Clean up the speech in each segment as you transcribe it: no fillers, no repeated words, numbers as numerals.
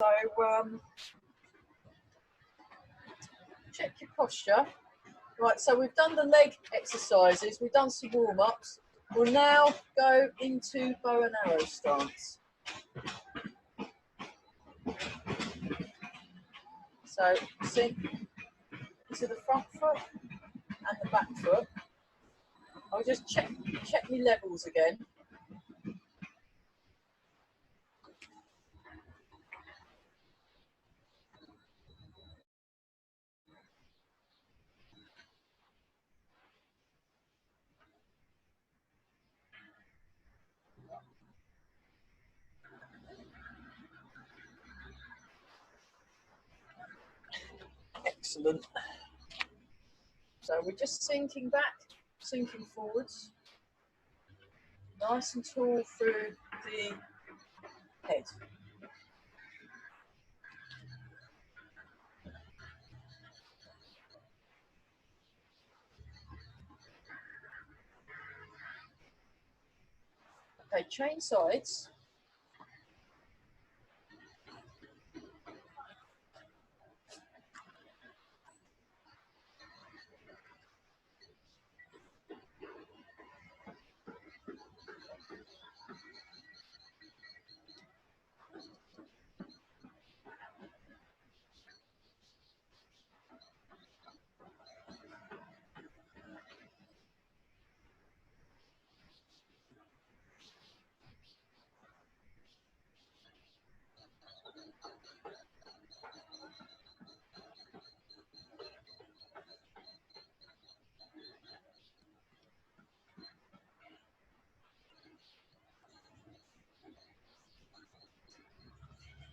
So check your posture. Right, so we've done the leg exercises, we've done some warm-ups. We'll now go into bow and arrow stance. So sink into the front foot and the back foot. I'll just check my levels again. Excellent. So we're just sinking back, sinking forwards. Nice and tall through the head. Okay, chain sides.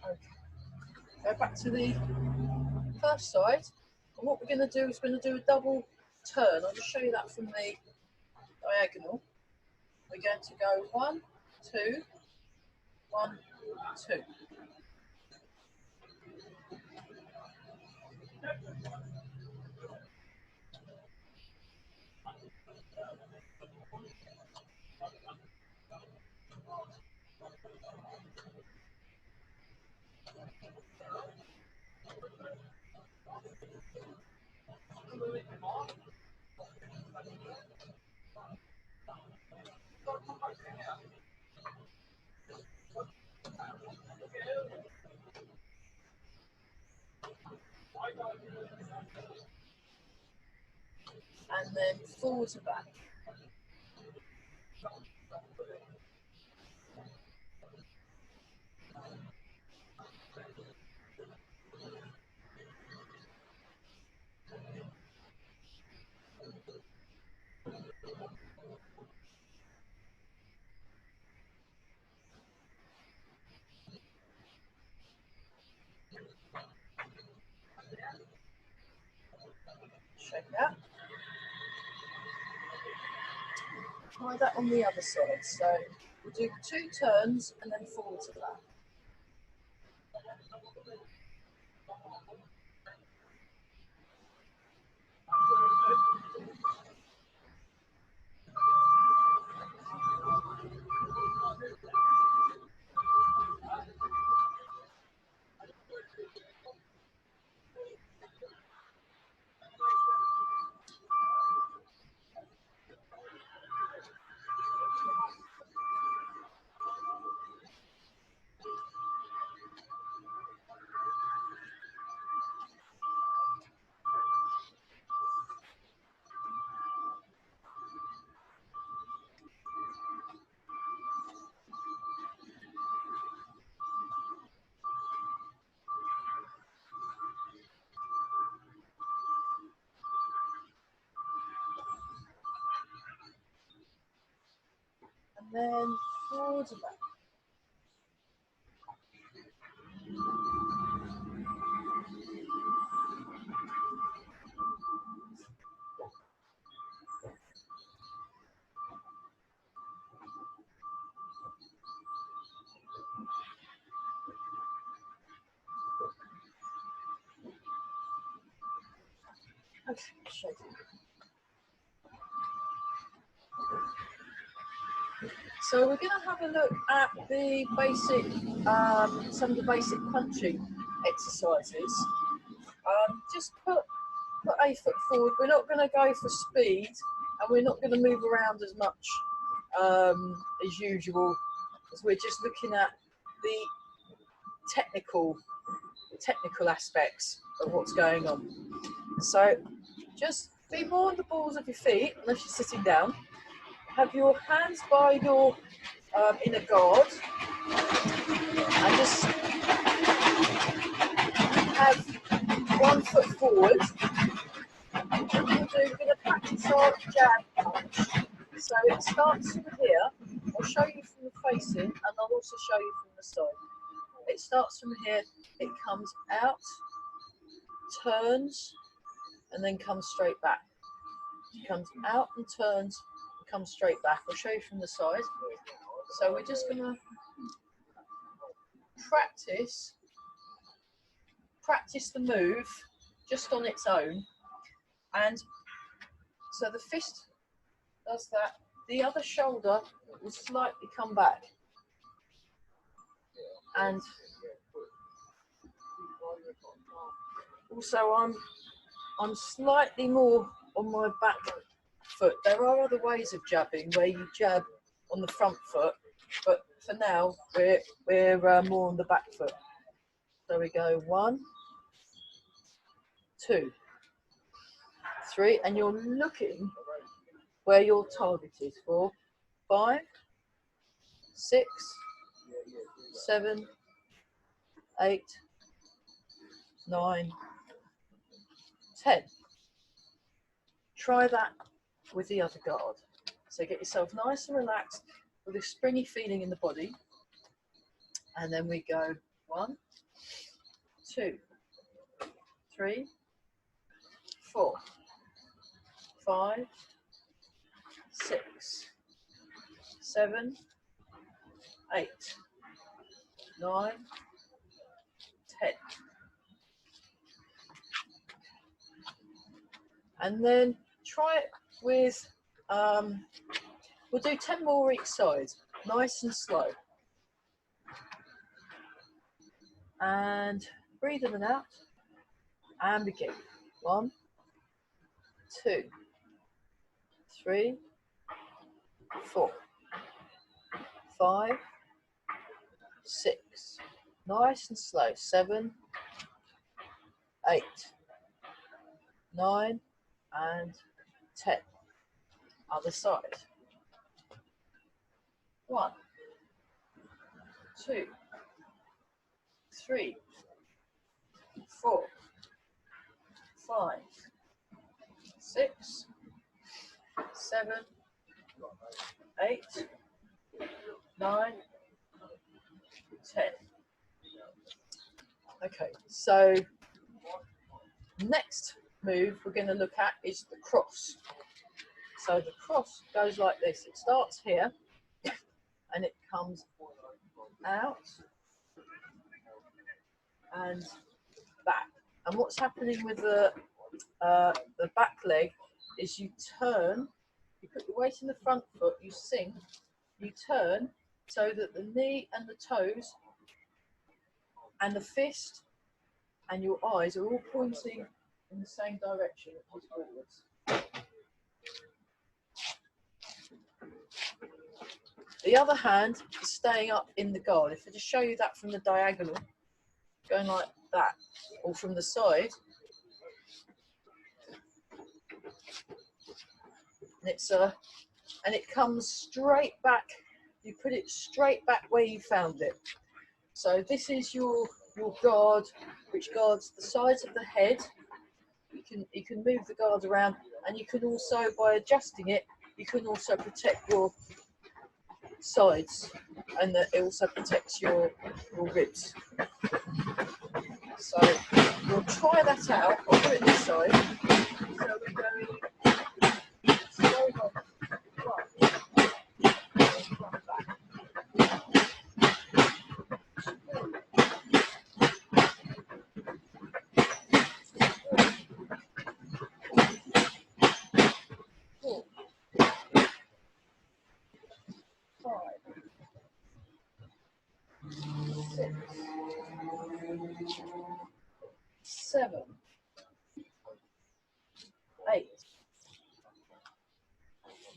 Okay. Go back to the first side. And what we're going to do is we're going to do a double turn. I'll just show you that from the diagonal. We're going to go 1, 2, 1, 2. And then forwards and back. Shake that. Try that on the other side. So we'll do 2 turns and then forwards and back. And then forwards and back. Okay, shake it. So we're going to have a look at the basic, some of the basic punching exercises. Just put a foot forward. We're not going to go for speed, and we're not going to move around as much as usual, as we're just looking at the technical aspects of what's going on. So just be more on the balls of your feet, unless you're sitting down. Have your hands by your inner guard, and just have one foot forward. We're going to practice our jab punch. So it starts from here. I'll show you from the facing, and I'll also show you from the side. It starts from here, it comes out, turns, and then comes straight back. It comes out and turns, comes straight back. I'll show you from the side. So we're just going to practice the move just on its own. And so the fist does that. The other shoulder will slightly come back. And also I'm slightly more on my back foot. There are other ways of jabbing where you jab on the front foot, but for now we're more on the back foot. So we go 1, 2, 3, and you're looking where your target is. 4, 5, 6, 7, 8, 9, 10. Try that with the other guard. So get yourself nice and relaxed with a springy feeling in the body. And then we go 1, 2, 3, 4, 5, 6, 7, 8, 9, 10. And then try it with, we'll do 10 more each side, nice and slow. And breathe in and out, and begin. 1, 2, 3, 4, 5, 6, nice and slow, 7, 8, 9, and 10. Other side. 1, 2, 3, 4, 5, 6, 7, 8, 9, 10. Okay, so next move we're going to look at is the cross. So the cross goes like this. It starts here and it comes out and back. And what's happening with the back leg is you turn, you put your weight in the front foot, you sink, you turn so that the knee and the toes and the fist and your eyes are all pointing in the same direction, which is forwards. The other hand is staying up in the guard. If I just show you that from the diagonal, going like that, or from the side, and it comes straight back. You put it straight back where you found it. So this is your guard, which guards the sides of the head. You can move the guard around, and you can also, by adjusting it, you can also protect your sides, and it also protects your ribs. So we'll try that out. I'll do it this side. So we're going slow on 1, back. 4, 5, 7, 8,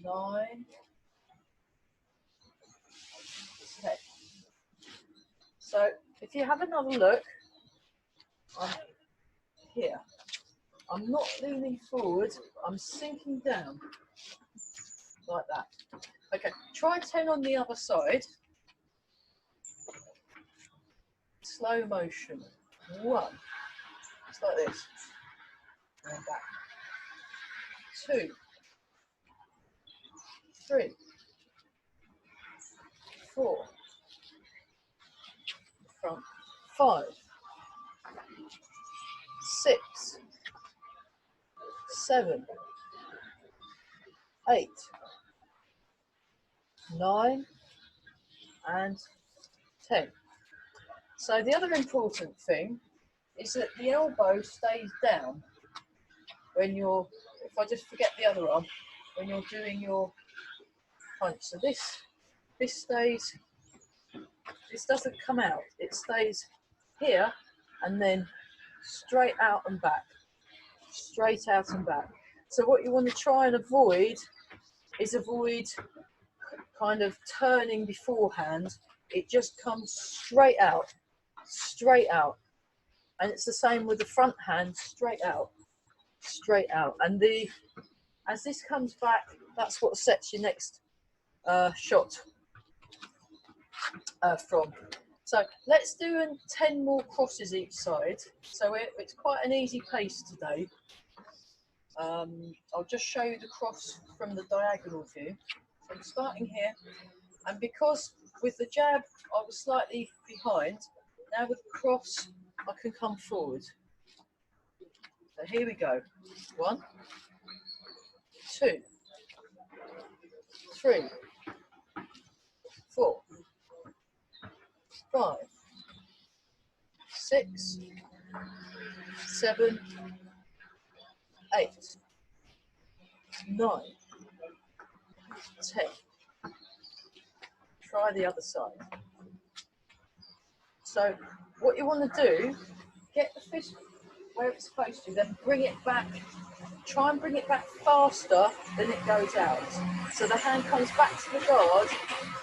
9, 10. So if you have another look, I'm here. I'm not leaning forward, I'm sinking down like that. Okay, try 10 on the other side. Slow motion. 1. It's like this. And back. 2, 3, 4. Front. 5, 6, 7, 8, 9, and 10. So the other important thing is that the elbow stays down when you're, if I just forget the other arm, when you're doing your punch. So this stays, this doesn't come out, it stays here and then straight out and back, straight out and back. So what you want to try and avoid is kind of turning beforehand. It just comes straight out, straight out. And it's the same with the front hand, straight out, straight out. And as this comes back, that's what sets your next shot from. So let's do 10 more crosses each side. So it's quite an easy pace today. I'll just show you the cross from the diagonal view. So I'm starting here, and because with the jab I was slightly behind, now with the cross I can come forward. So here we go. 1, 2, 3, 4, 5, 6, 7, 8, 9, 10. Try the other side. So what you want to do, get the fist where it's supposed to, then bring it back. Try and bring it back faster than it goes out. So the hand comes back to the guard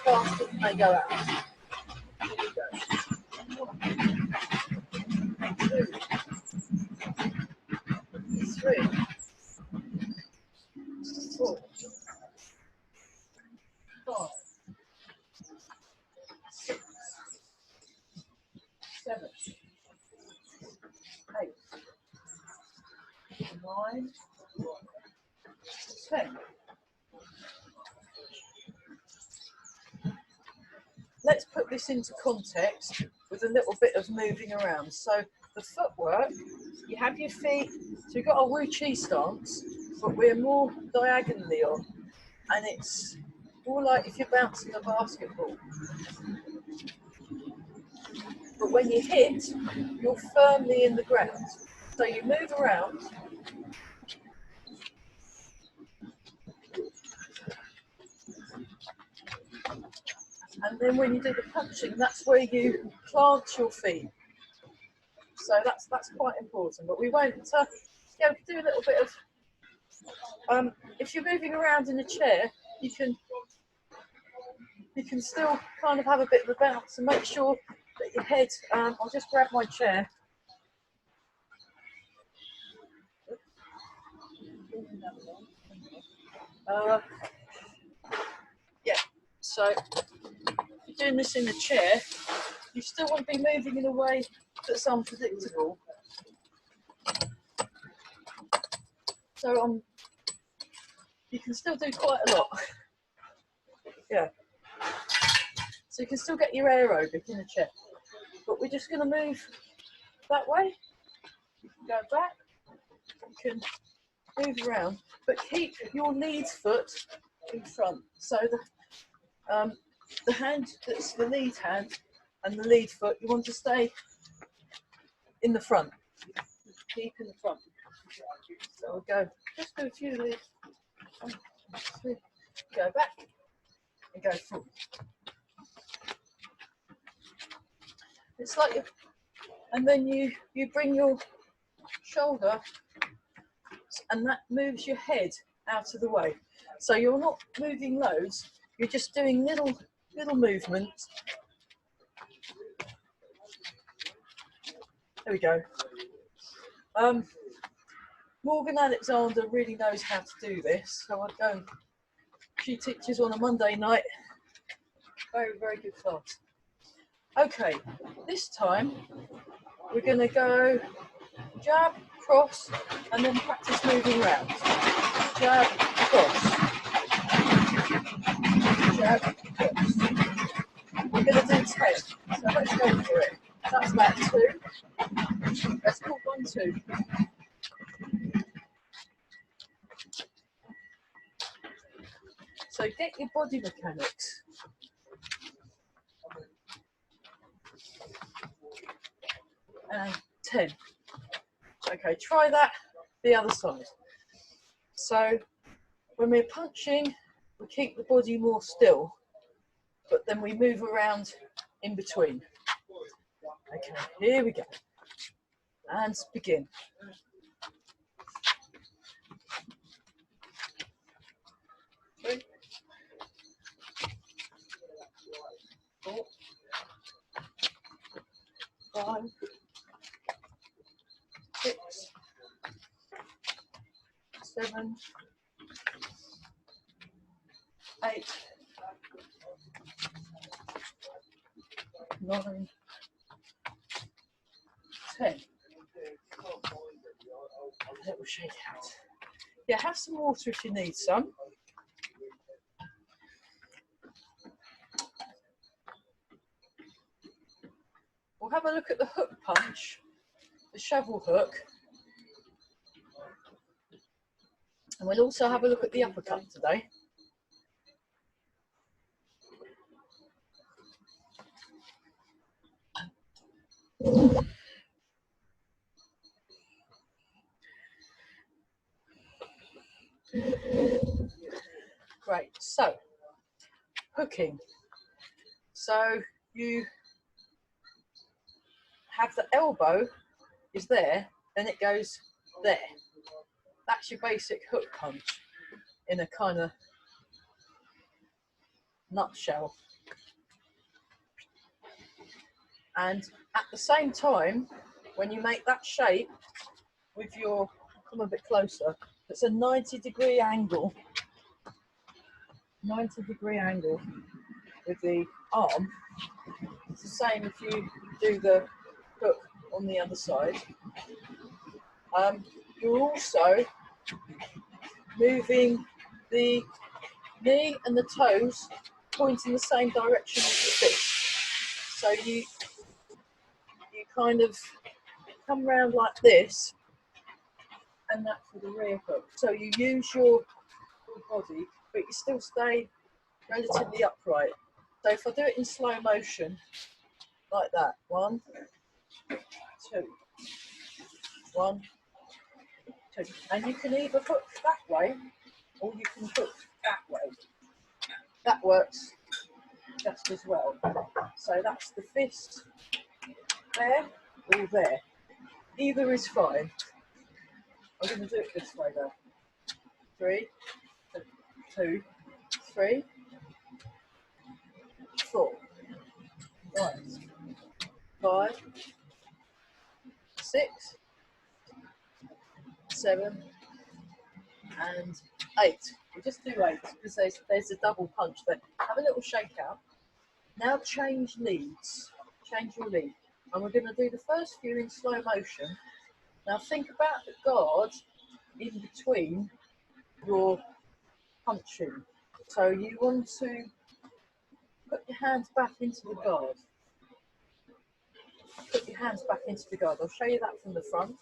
faster than they go out. Here we go. 1, 2, 3, 4, 5, 6, 7, 8, 9, 10. Let's put this into context with a little bit of moving around. So the footwork, you have your feet, so you've got a Wu Chi stance, but we're more diagonally on, and it's more like if you're bouncing a basketball. But when you hit, you're firmly in the ground. So you move around. And then when you do the punching, that's where you plant your feet. So that's quite important. But we won't, yeah, we can do a little bit of, if you're moving around in a chair, you can still kind of have a bit of a bounce and make sure that your head, I'll just grab my chair. Yeah, so if you're doing this in the chair, you still want to be moving in a way that's unpredictable. So you can still do quite a lot. Yeah. So you can still get your aerobic in the chair. But we're just going to move that way. You can go back. You can move around, but keep your lead foot in front. So the hand that's the lead hand and the lead foot, you want to stay in the front. Keep in the front. So we'll go, just do a few of these. 1, 2, go back and go forward. It's like and then you bring your shoulder, and that moves your head out of the way. So you're not moving loads, you're just doing little movements. There we go. Morgan Alexander really knows how to do this, so I'd go. She teaches on a Monday night. Very, very good class. Okay, this time we're going to go jab, cross, and then practice moving round. Jab, cross. Jab, cross. We're going to do 10, so let's go for it. That's about 2. Let's call 1, 2. So get your body mechanics. And 10. Okay, try that the other side. So when we're punching, we keep the body more still, but then we move around in between. Okay, here we go. And begin. 3, 4, 5, 6, 7, 8, 9, 10. A little shake out. Yeah, have some water if you need some. We'll have a look at the hook punch, the shovel hook, and we'll also have a look at the uppercut today. Great, so hooking. So you have the elbow is there, then it goes there. That's your basic hook punch in a kind of nutshell. And at the same time, when you make that shape with your, come a bit closer, it's a 90-degree angle. 90-degree angle with the arm. It's the same if you do the hook on the other side. You're also moving the knee and the toes pointing the same direction as the fist. So you kind of come round like this, and that's for the rear hook. So you use your body, but you still stay relatively upright. So if I do it in slow motion, like that, 1, 2, 1, 2, and you can either hook that way or you can hook that way. That works just as well. So that's the fist there or there. Either is fine. I'm going to do it this way though. 3, 2, 3, 4. Right. 5, 6, 7, and 8. We'll just do 8 because there's a double punch there. Have a little shake out. Now change leads. Change your lead. And we're going to do the first few in slow motion. Now think about the guard in between your punching. So you want to put your hands back into the guard. Put your hands back into the guard. I'll show you that from the front.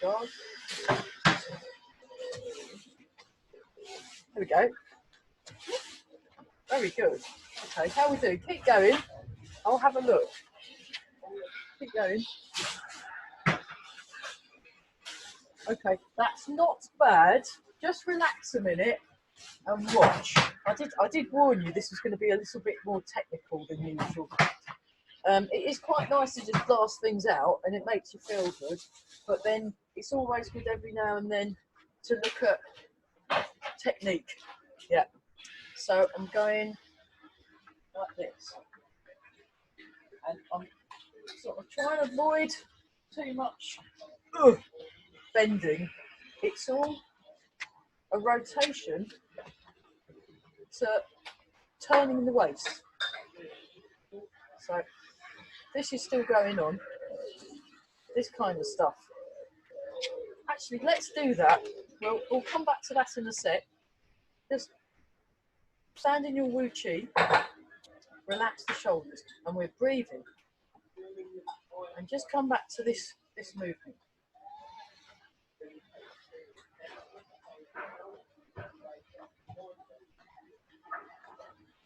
Guard. There we go. Very good. Okay, how we do? Keep going. I'll have a look. Keep going. Okay, that's not bad. Just relax a minute and watch. I did warn you this was going to be a little bit more technical than usual. It is quite nice to just blast things out, and it makes you feel good. But then it's always good every now and then to look at technique. Yeah. So I'm going like this, and I'm sort of trying to avoid too much bending. It's all a rotation to turning the waist. So this is still going on, this kind of stuff. Actually, let's do that. We'll come back to that in a sec. Just stand in your Wu Chi, relax the shoulders, and we're breathing. And just come back to this movement.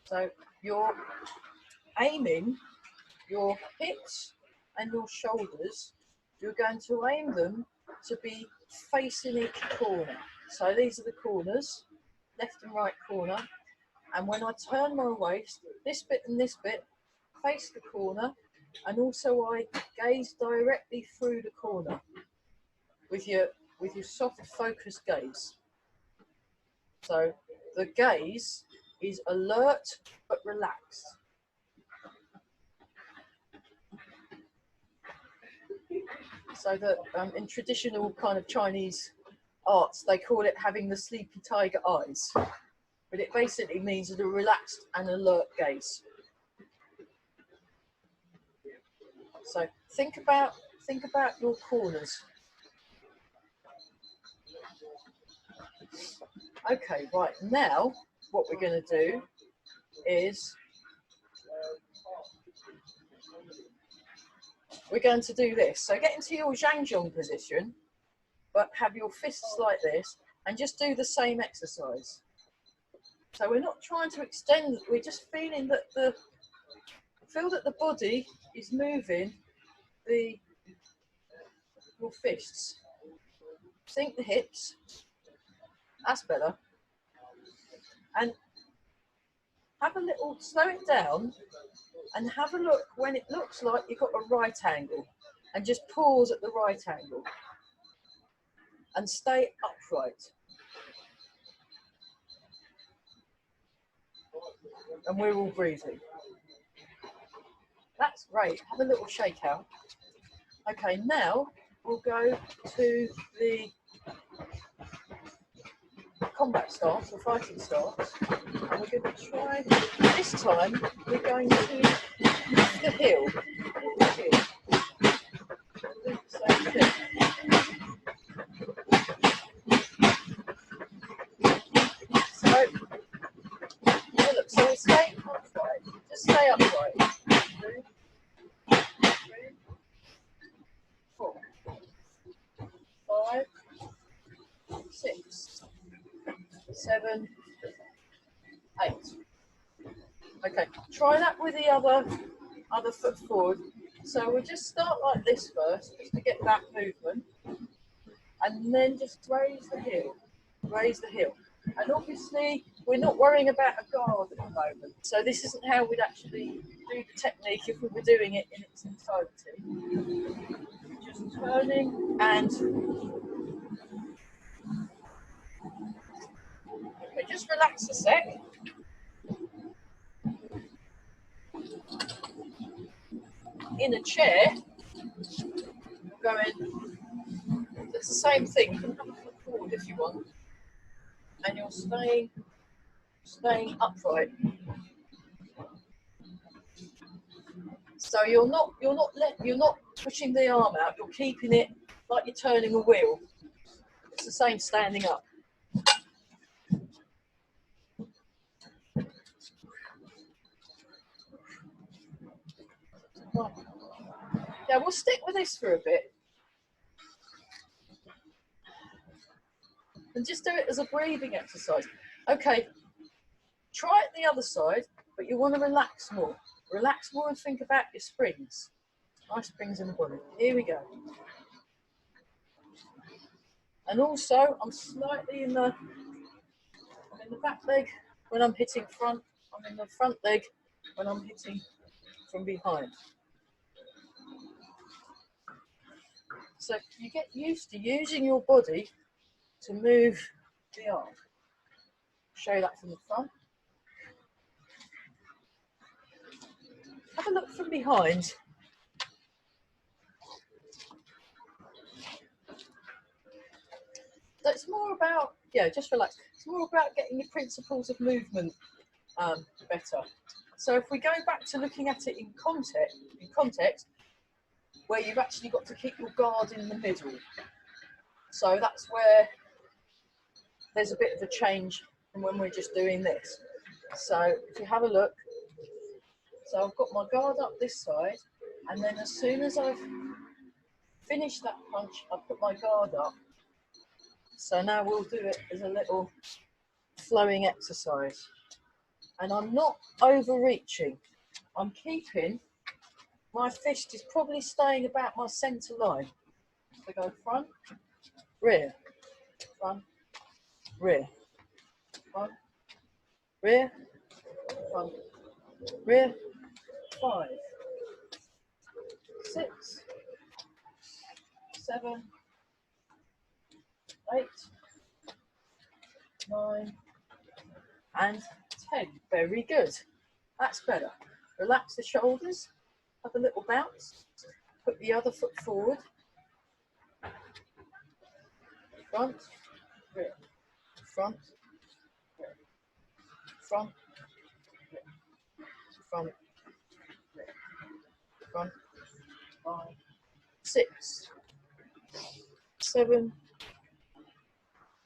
So you're aiming your hips and your shoulders, you're going to aim them to be facing each corner. So these are the corners, left and right corner. And when I turn my waist, this bit and this bit face the corner, and also I gaze directly through the corner with your soft focused gaze. So the gaze is alert but relaxed. So that in traditional kind of Chinese arts, they call it having the sleepy tiger eyes. But it basically means a relaxed and alert gaze. So think about your corners. Okay, right, now what we're going to do is we're going to do this. So get into your Zhangzhong position, but have your fists like this, and just do the same exercise. So we're not trying to extend, we're just feeling that the body is moving your fists. Sink the hips. That's better. And have a little, slow it down, and have a look when it looks like you've got a right angle, and just pause at the right angle and stay upright. And we're all breathing. That's great. Have a little shake out. Okay, now we'll go to the combat stance or fighting stance, and we're going to try, this time we're going to lift the heel. Do the same thing. So we stay upright, just stay upright. 2, 3, 4, 5, 6, 7, 8. Okay, try that with the other foot forward. So we'll just start like this first, just to get that movement, and then just raise the heel, raise the heel. And obviously, we're not worrying about a guard at the moment, so this isn't how we'd actually do the technique if we were doing it in its entirety. Just turning and okay, just relax a sec. In a chair, going, it's the same thing. You can have a foot forward if you want, and you're staying upright. So you're not pushing the arm out. You're keeping it like you're turning a wheel. It's the same standing up. Right. Yeah, we'll stick with this for a bit. And just do it as a breathing exercise. Okay, try it the other side, but you want to relax more. Relax more and think about your springs. Nice springs in the body. Here we go. And also, I'm slightly in the back leg when I'm hitting front. I'm in the front leg when I'm hitting from behind. So you get used to using your body to move the arm. Show you that from the front. Have a look from behind. So it's more about, just relax. It's more about getting your principles of movement better. So if we go back to looking at it in context, where you've actually got to keep your guard in the middle. So that's where there's a bit of a change from when we're just doing this. So if you have a look, so I've got my guard up this side, and then as soon as I've finished that punch, I put my guard up. So now we'll do it as a little flowing exercise. And I'm not overreaching. I'm keeping, my fist is probably staying about my centre line. So go front, rear, front, rear, front, rear, front, rear, 5, 6, 7, 8, 9, and 10. Very good. That's better. Relax the shoulders, have a little bounce, put the other foot forward, front, rear, front, rear, front, rear, front, rear, front, 5, 6, 7,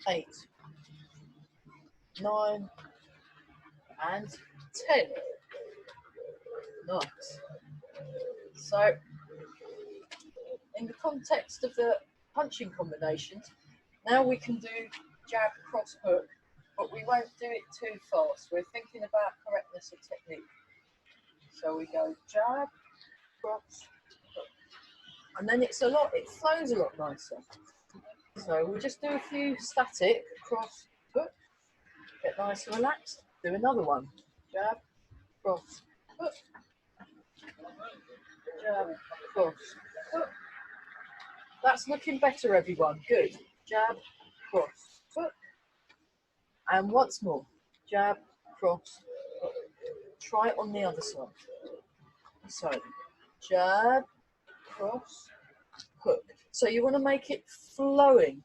8, 9, and 10. Nice. So, in the context of the punching combinations, now we can do jab, cross, hook, but we won't do it too fast. We're thinking about correctness of technique. So we go jab, cross, hook. And then it flows a lot nicer. So we'll just do a few static, cross, hook, get nice and relaxed, do another one. Jab, cross, hook, jab, cross, hook. That's looking better, everyone. Good. Jab, cross, hook. And once more. Jab, cross, hook. Try it on the other side. So, jab, cross, hook. So you want to make it flowing.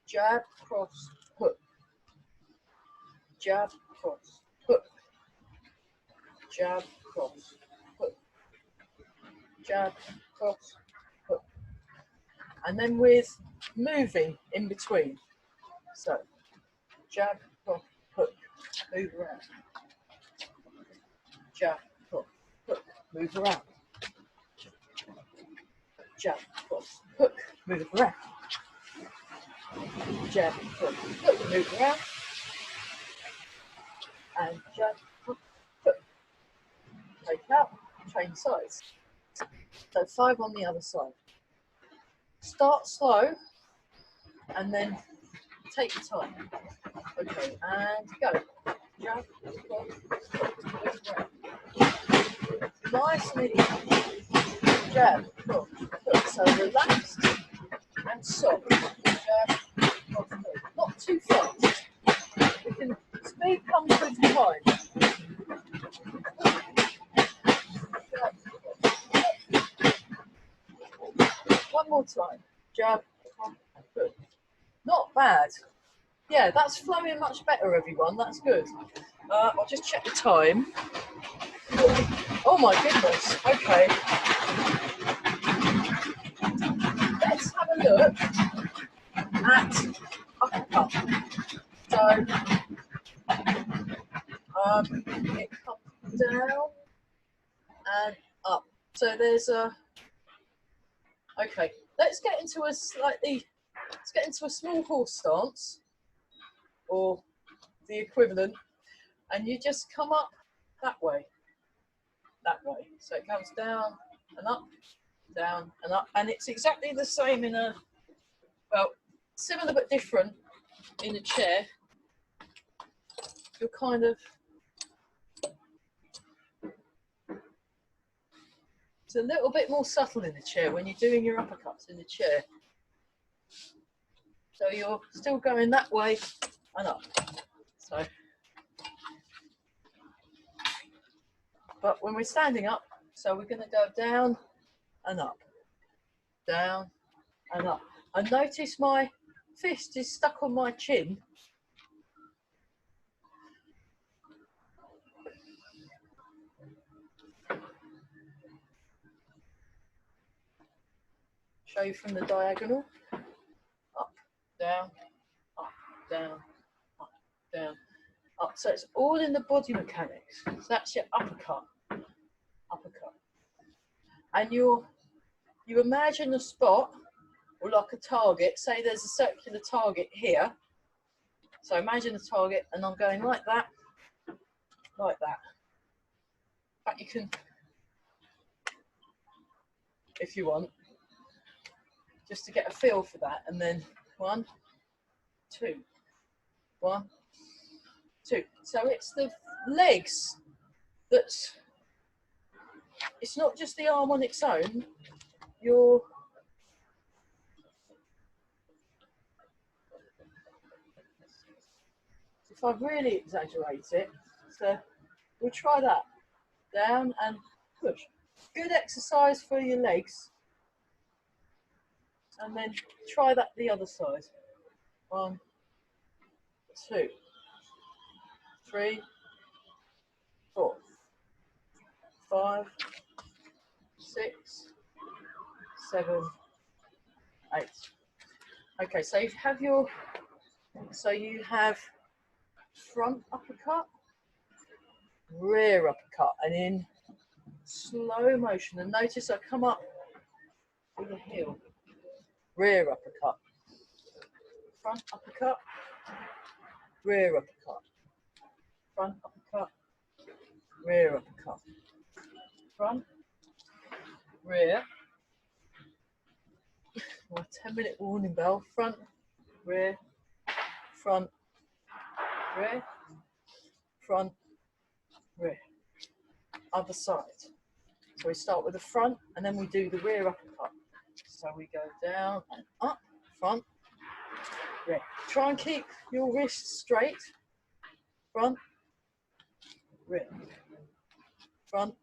Jab, cross, hook. Jab, cross, hook. Jab, cross, hook. Jab, cross, hook. And then with moving in between. So, jab, cross, hook, move around. Jab, cross, hook, move around. Jab, cross, hook, move around. Jab, cross, hook, move around. And jab, cross, hook. Take out, change sides. So 5 on the other side. Start slow and then take your time. Okay, and go. Jab, cross, hook, move around. Nice and easy. Jab, cross, hook. So relaxed and soft. Jab, cross, hook. Not too fast. We can speed comes with time. Jab, one more time. Jab, cross, hook. Not bad. Yeah, that's flowing much better, everyone. That's good. I'll just check the time. Oh my goodness. Okay. Let's have a look at uppercut. So it comes down and up. So there's a. Okay. Let's get into a small horse stance, or the equivalent, and you just come up that way. So it comes down and up, down and up, and it's exactly the same in a, well, similar but different in a chair. You're kind of, It's a little bit more subtle in the chair when you're doing your uppercuts in the chair. So you're still going that way and up. So, but when we're standing up, so we're going to go down and up, down and up. And notice my fist is stuck on my chin. Show you from the diagonal. Up, down, up, down, up, down, up. So it's all in the body mechanics. So that's your uppercut, uppercut. And you imagine a spot, or like a target. Say there's a circular target here. So imagine a target, and I'm going like that, like that. But you can, if you want, just to get a feel for that. And then 1, 2, 1, 2. So it's the legs that's, it's not just the arm on its own. If I really exaggerate it, so we'll try that. Down and push. Good exercise for your legs. And then try that the other side. 1, 2, 3, 4, 5, 6, 7, 8. Okay, so you have your, so you have front uppercut, rear uppercut, and in slow motion. And notice I come up with a heel. Rear uppercut, front uppercut, rear uppercut, front uppercut, rear uppercut, front, rear. My 10-minute warning bell. Front, rear, front, rear, front, rear. Other side. So we start with the front and then we do the rear uppercut. So we go down and up, front, rear. Try and keep your wrists straight. Front, rear, front,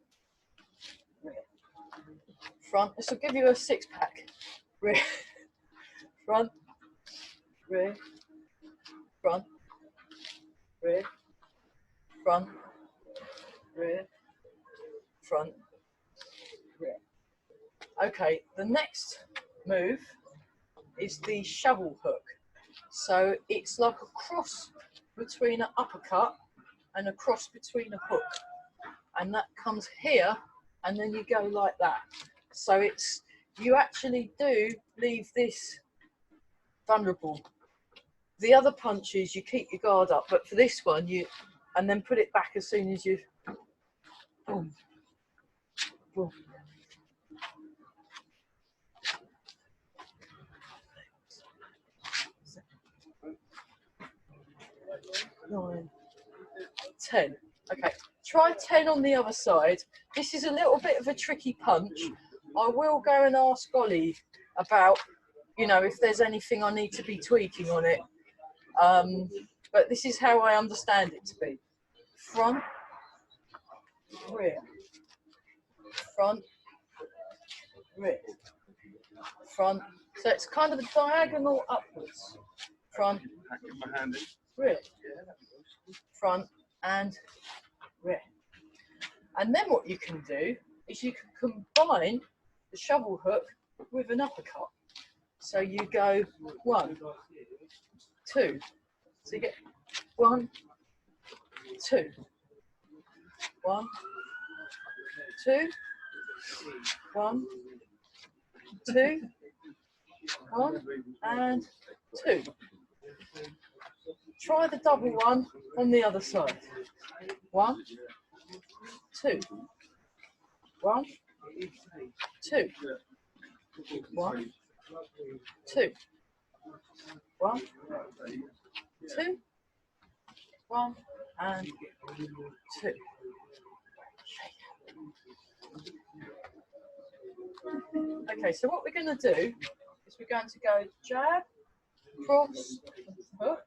rear, front. This will give you a 6-pack. Rear, front, rear, front, rear, front, rear, front, rear. Okay, the next move is the shovel hook. So it's like a cross between an uppercut and a cross between a hook. And that comes here and then you go like that. So it's, you actually do leave this vulnerable. The other punches, you keep your guard up, but for this one, you, and then put it back as soon as you, boom, boom. Nine, 10. Okay, try 10 on the other side. This is a little bit of a tricky punch. I will go and ask Ollie about, you know, if there's anything I need to be tweaking on it. But this is how I understand it to be. Front, rear, front, rear, front. So it's kind of a diagonal upwards. Front, rear, front and rear. And then what you can do is you can combine the shovel hook with an uppercut. So you go 1, 2. So you get 1, 2, 1, 2, 1, 2, 1, and 2. Try the double one on the other side. 1, 2, 1, 2, 1, 2, 1, 2, 1, and 2. Okay, so what we're going to do is we're going to go jab, cross, hook,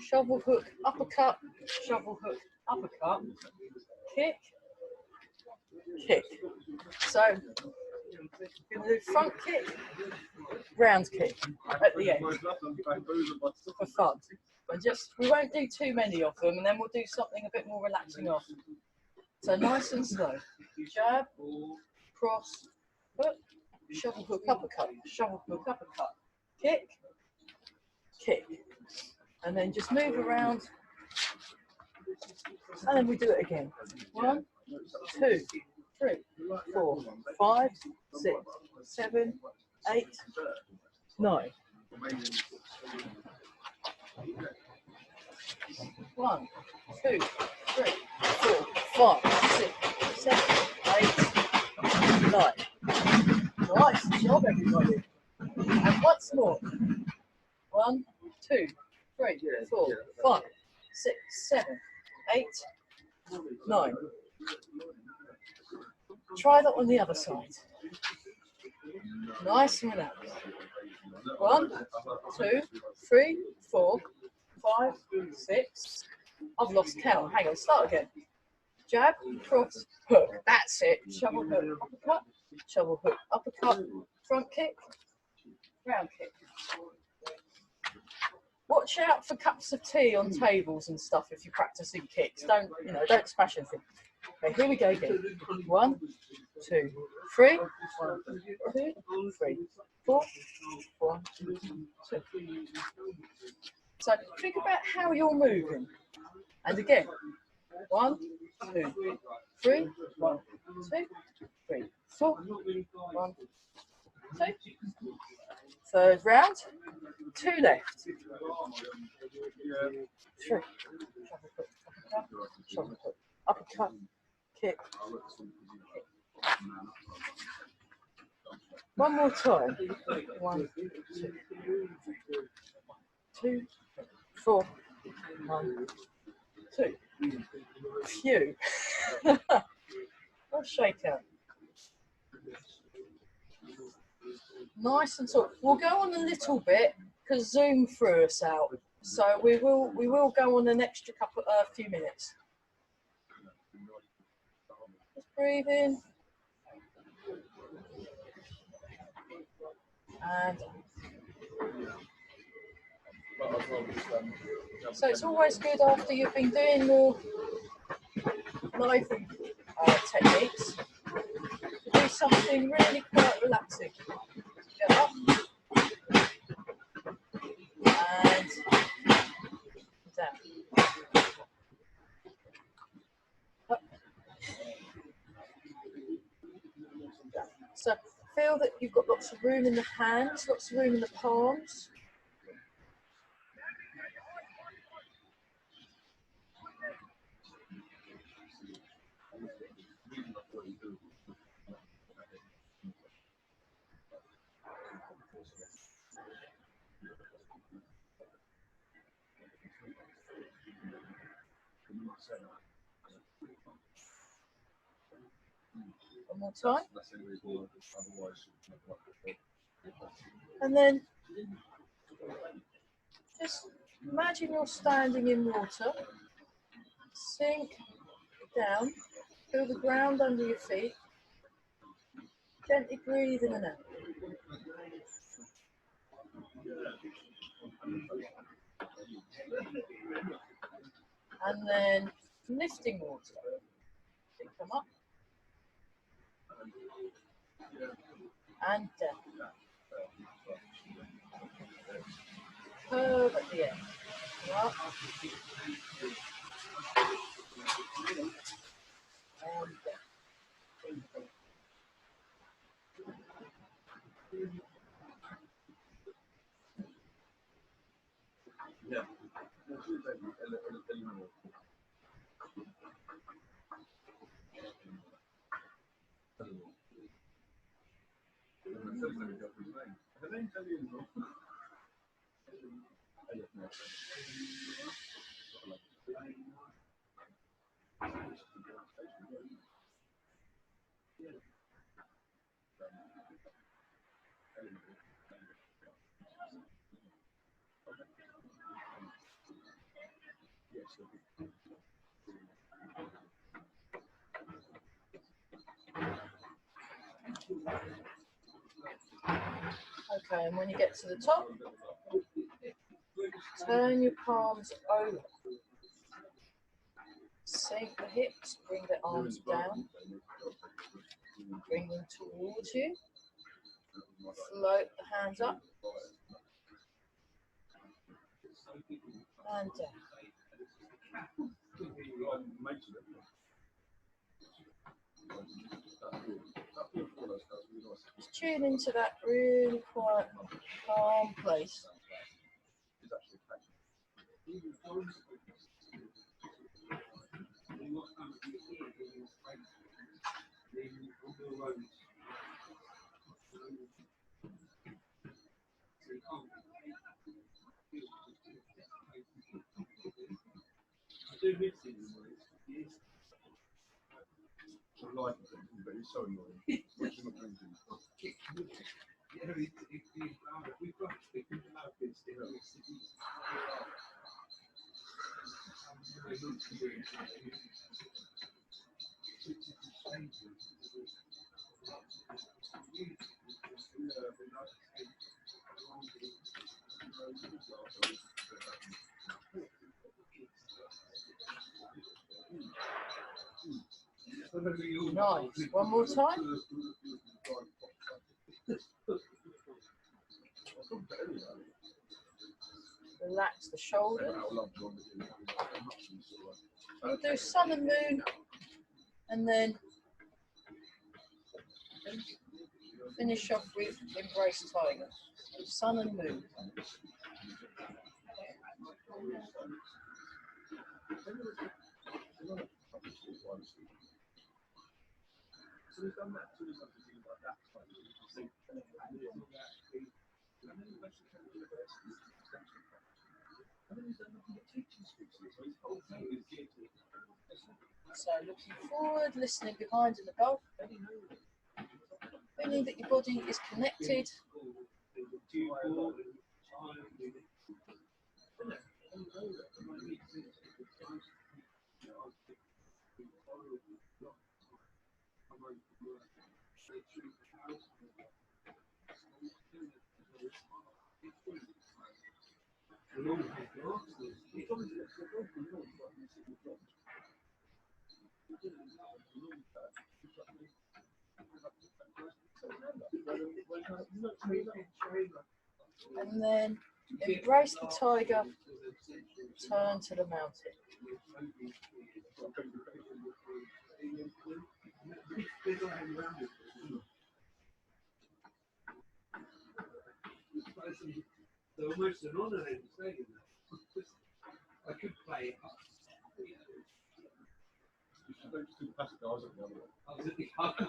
shovel hook, uppercut, shovel hook, uppercut, kick, kick. So we're going to do front kick, round kick at the end for fun. And just, we won't do too many of them, and then we'll do something a bit more relaxing after. So nice and slow. Jab, cross, hook, shovel hook, uppercut, shovel hook, uppercut, kick, kick. And then just move around, and then we do it again. 1, 2, 3, 4, 5, 6, 7, 8, 9. 1, 2, 3, 4, 5, 6, 7, 8, 9. Nice job, everybody. And once more. 1, 2, 3, 4, 5, 6, 7, 8, 9. Try that on the other side. Nice and relaxed. 1, 2, 3, 4, 5, 6. I've lost count. Hang on, start again. Jab, cross, hook. That's it. Shovel hook, uppercut, shovel hook, uppercut, front kick, round kick. Watch out for cups of tea on tables and stuff if you're practicing kicks. Don't smash anything. Okay, here we go again. 1, 2, 3. 1, 2, 3, 4. 1, 2. So think about how you're moving. And again. 1, 2, 3. 1, 2, 3, 4. 1, 2. Third round. 2 left. 3. Shovel hook, uppercut, kick. One more time. 1, 2, 2, 4. 1, 2. Phew. I'll shake out. Nice and taut. We'll go on a little bit because Zoom threw us out. So we will go on an extra few minutes. Just breathe in. And so it's always good after you've been doing more live techniques to do something really quite relaxing. Get up and down. Up. Down. So feel that you've got lots of room in the hands, lots of room in the palms. One more time. And then just imagine you're standing in water. Sink down. Feel the ground under your feet. Gently breathe in and out. And then lifting water. Come up. And down. Curve at the end. Up. And down. Yeah. Okay, and when you get to the top, turn your palms over. Sink the hips, bring the arms down. Bring them towards you. Float the hands up. And down. Just tune into that really quiet, calm place. Nice. One more time. Relax the shoulders. We'll do sun and moon, and then finish off with embrace tiger. So sun and moon. So looking forward, listening behind and above. Feeling that your body is connected. And then embrace the tiger, turn to the mountain. Almost an honour then saying that. I could play it up. Don't just do the plastic guys at the other one. I was at the other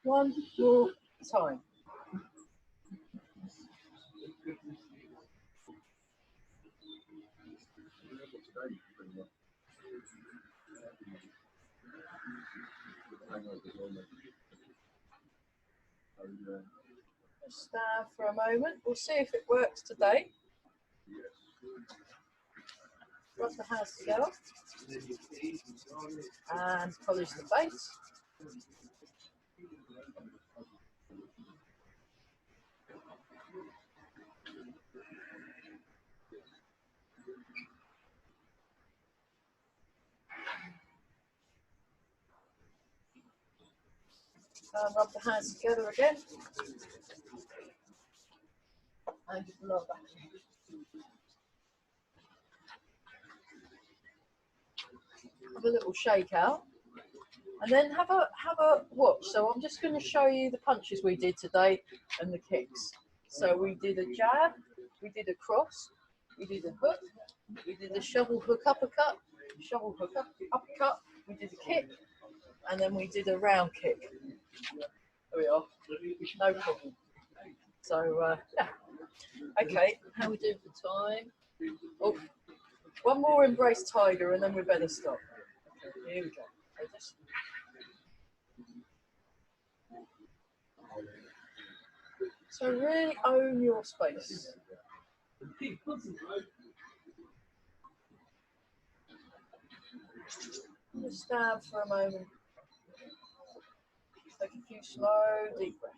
One more time. Just stand for a moment. We'll see if it works today. Rub the hands together and polish the face. And rub the hands together again. And just lower back. Have a little shake out. and then have a watch. So I'm just going to show you the punches we did today and the kicks. So we did a jab, we did a cross, we did a hook, we did a shovel hook uppercut, shovel hook uppercut, we did a kick, and then we did a round kick. There we are, no problem. So yeah, okay, how we do for time? Oh, one more embrace tiger and then we better stop. Okay, here we go. So really own your space. Just stand for a moment. Take a few slow, deep breaths.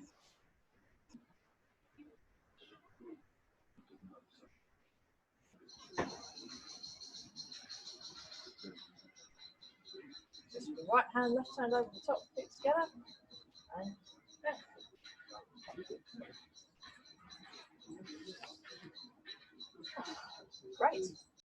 Just the right hand, left hand over the top, pick together. And yeah. Great.